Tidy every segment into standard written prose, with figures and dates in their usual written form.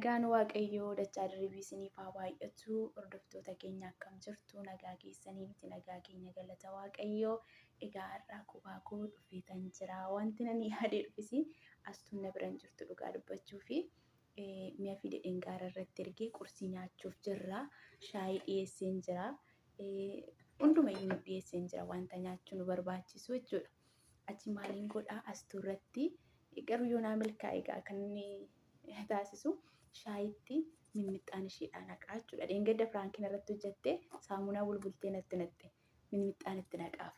Nagaan waaqayyoo dachaa dirribii isiniif haa baay'atu. Hordoftoota keenya akkam jirtu? Nagaa keessanii miti nagaa keenya galata waaqayyoo. Egaa har'aa qubaa koo dhufeetan jira. Wanti ani yaadee dhufisi astuun na biran jirtu dhugaa dubbachuu fi mi'a fideen gaara irratti ergee qursii nyaachuuf jirra. Shaayii dhiyeesseen jira. Hundumayyuu nu dhiyeesseen jira wanta nyaachuu nu barbaachisu jechuudha. Achi maaliin godhaa astuu irratti garuu yoo naa milkaa'e egaa kan taasisu shaayitti mimixaan isheedhaan naqaa jechuudha. Dheengadda Firaankiin irratti hojjettee saamunaa bulbultee natti natte mimixaan itti naqaaf.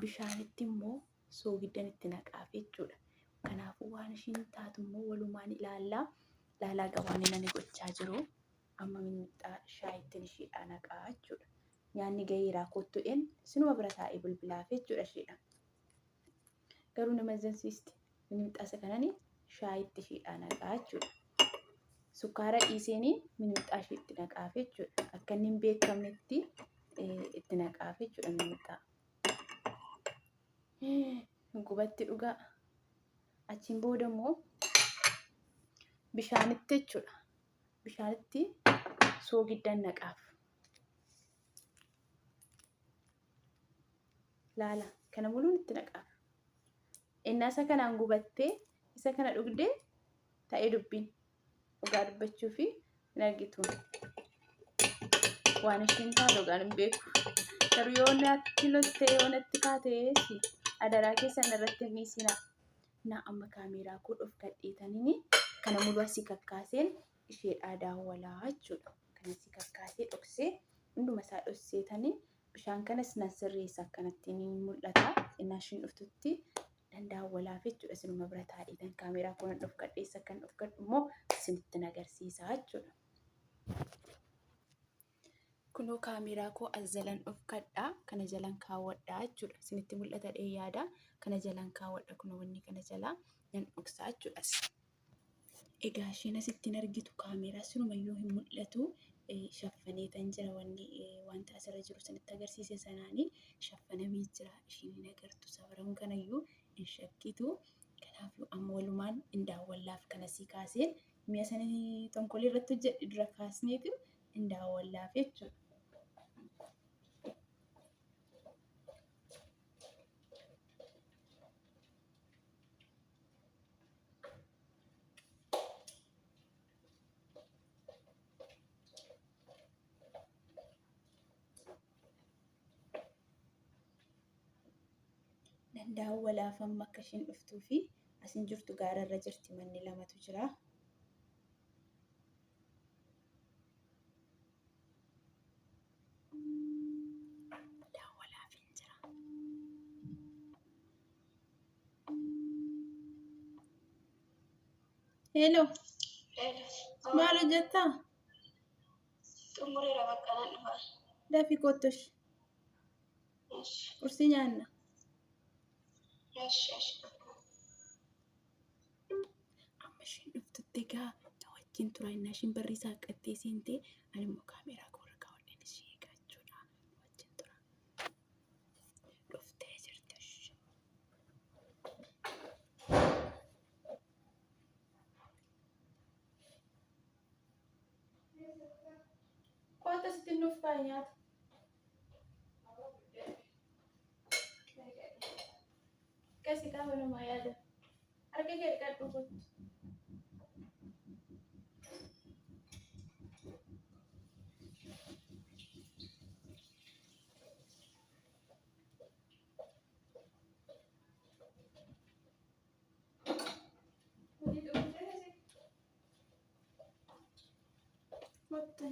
Bishaanitti immoo soogiddan itti naqaaf jechuudha. Kanaafuu waan ishiin taatu immoo walumaan ilaalaa gabaan inni gochaa jiru. Amma mimixaa shaayittiin isheedhaan naqaa jechuudha. Nyaanni gaheeraa kottu'een sinuma bira taa'ee bilbilaaf jechuudha isheedha. Garuu nama zansiisti mimixaasa kananii shaayitti isheedhaan naqaa jechuudha. Sukkaara dhiiseenii mimixaa isheetti naqaaf jechuudha. Akka inni hin beekamnetti itti naqaaf jechuudha mimixaa. Gubatti dhugaa. Achiin booda immoo bishaanitti jechuudha. Bishaanitti soogiddan naqaaf. Laala kana muluun itti naqaaf. Innaa isa kanaan gubattee isa kana dhugdee ta'ee dubbiin dhugaa dubbachuu fi hin argitu. Waan ishiin taatu dhugaan hin beeku. Garuu yoo natti lottee yoo natti kaateessi adaraa keessan irratti hin dhiisinaa. Na amma kaameeraa koo dhofkadheetanii kana muluu asii kakkaaseen isheedhaa daawwalaa jechuudha. Kana asii kakkaasee dhoksee hunduma isaa dhokseetanii bishaan kanas nan sirreessa akkanatti ni mul'ata. Innaa ishiin dhuftutti daawwalaaf jechuudha. Sinuma bira taa'eetan kaameeraa koo nan dhofkadheessa kan dhofkadhu immoo isinitti agarsiisa jechuudha. Kunoo kaameeraa koo as jalan dhofkadhaa kana jalan kaawwadhaa jechuudha. Isinitti mul'ata yaada kana jalan kaawwadha kunoo wanni kana jalaa nan dhoksaa jechuudha. Egaa isheen asittiin argitu kaameeraa sinumayyuu hin mul'atu. Shaffaneetan jira wanta asirra jiru sanitti agarsiise sanaanii shaffanamee jira. Isheen hin agartu safaram kanayyuu hin shakkitu. Kanaafuu amma walumaan hin daawwallaaf kanasii kaaseen mi'a sanii tonkolii irratti hojjedhe dura kaasneetu hin daawwallaaf jechuudha. Daawwalaaf amma akka isheen dhuftuu fi asin jirtu gaara irra jirti manni lamatu jira. Daawwalaaf hin jira. Hello. Maal hojjettaa? Xumureera bakka nan dhufa. Dafii kottosh. Qursii nyaanna. Amma isheen dhuftutti egaa na wajjin tura innaa isheen barriisaa qattee seentee ani immoo kaameeraa koo irra kaawwadheen ishee eegaa jechuudha. Na wajjin tura. Dhuftee jirti. Koota sitti nuuf kaa'e nyaata. Kasi kamu nama yaada. Harga kee dhiqadhu kottu. Kottu.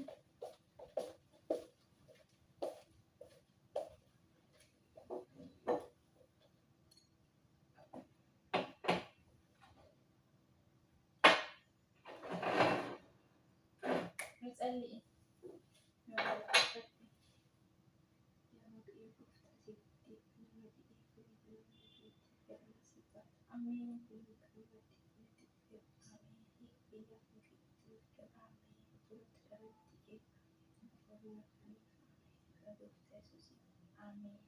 Nutsalli. Amin. Amin.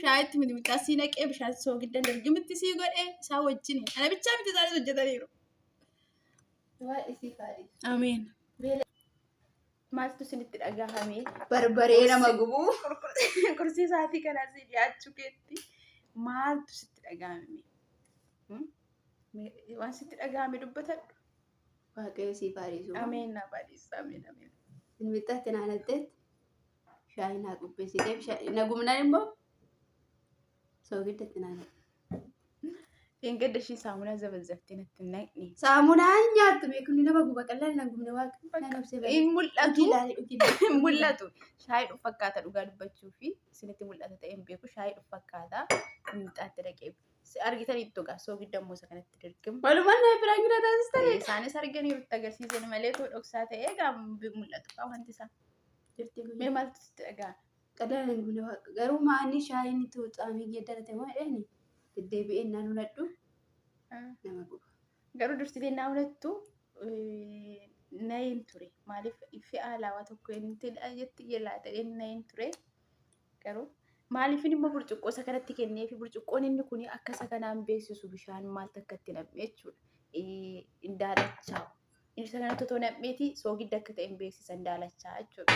Shaayitti mixmixaa sii naqee bishaan soogidda dargimitti sii godhee isaa wajjin ana bichaa miti isaanis hojjetaniiru. Ameen. Maaltu isinitti dhagahame? Barbaree nama gubu. Kursii isaatii kanaa si dhiyaachuu keetti maaltu sitti dhagahame? Waan sitti dhagahame dubbatadhu. Waaqayyo siif haarisu. Ameen na baadhisa. Ameen ameen. Mixmixaatti naannattee shaayi naa qopheessitee nagumnaan immoo soogiddaatti naannatte. Engadda ishii saamunaa zabalzaftee natti hin naqne. Saamunaan nyaattu beekumni nama guba qallaan nagumne waaqa hin mul'atu. Hin mul'atu. Shaayii dhufu fakkaata dhugaa dubbachuu fi isinitti mul'ata ta'e hin beeku. Shaayii dhufu fakkaata. Mixaatti dhaqee argitaniittu gaa soogidda immoo isa kanatti dirqimu. Walumaan na biraan gina taasistanii. Isaanis arganiiru itti agarsiisan malee too dhoksaa ta'ee gaa mul'atu qaba wanti isaa. Mee maaltu sitti dhagahame? Qallaan nagumne waaqa garuu maanni shaayiin itti wuxaamee geeddarate moo jedhani deddeebi'ee naan huladhu nama guba. Garuu dursitee naa hulattu nayin ture. Maaliif ifi alaawaa tokko jetti jelaa ta'ee nayin ture. Garuu maaliif immoo burcuqqoo isa kanatti kennee fi burcuqqoon inni kun akka isa kanaan beeksisu bishaan maaltu akka itti nam'ee jechuudha. Indaalachaa. Isa kanatti otoo nam'eeti soogidda akka ta'e hin beeksisan indaalachaa jechuudha.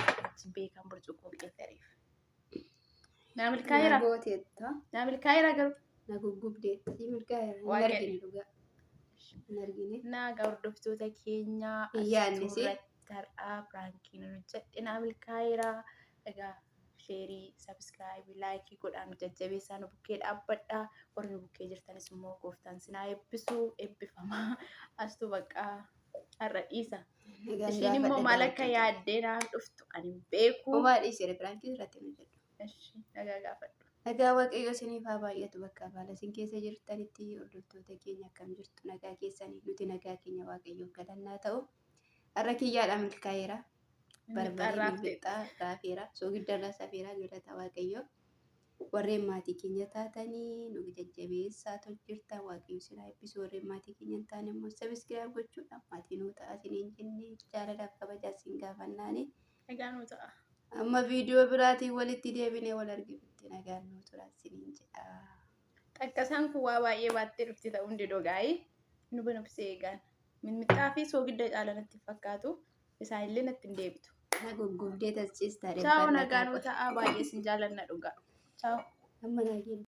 Beekan burcuqqoo qeexariif. Naa milkaa'eera. Naa milkaa'eera garuu. Na guggubdeetta. Si milkaa'eera. Hin argine dhugaa. Hin argine. Naagaa hordoftoota keenyaa Iyyaannisi har'aa piraankiin hojjedhe naa milkaa'eera. Egaa sheerii, sabskiraaybii, laayikii godhaan jajjabeessaa nu bukkee dhaabbadhaa. Warri bukkee jirtanis immoo gooftaan sinaa eebbisuu eebbifamaa. Astuu baqqaa har'a dhiisa. Ishiin immoo maal akka yaaddee naaf dhuftu ani hin beeku. Homaa dhiisee piraankiin irratti nu jedhu. Nagaa gaafadhu. Nagaa waaqayyo isiniif haa baay'atu bakka baala isin keessa jirtanitti hordoftoota keenya akkam jirtu nagaa keessanii nuti nagaa keenya waaqayyoof galannaa ta'u har'a kiyyaadhaan milkaa'eera barbaree bilbixaa raafeera soogiddarraa safeeraa galata waaqayyoo. Warreen maatii keenya taatanii nu jajjabeessaa jirtan waaqayyo isin haa eebbisu. Warreen maatii keenya hin taane immoo sabiskiraayib gochuudhaan maatii nuu ta'a isiniin jennee jaalalaaf kabajaa isin gaafannaani. Nagaan nuu ta'a. Amma viidiyoo biraatiin walitti deebinee wal arginutti nagaan nuu tura isiniin jedha. Xaqqasaan kun waa baay'ee baattee dhufti ta'uun didoo gaa'ii nu binubsee eegaan. Mixmixaa fi soogidda caala natti fakkaatu isaanillee natti hin deebitu. Gurgurdee tasciistaa Ciao nagaan nuu ta'a baay'ee isin jaalanna dhugaa. Ciao. Amma naageen.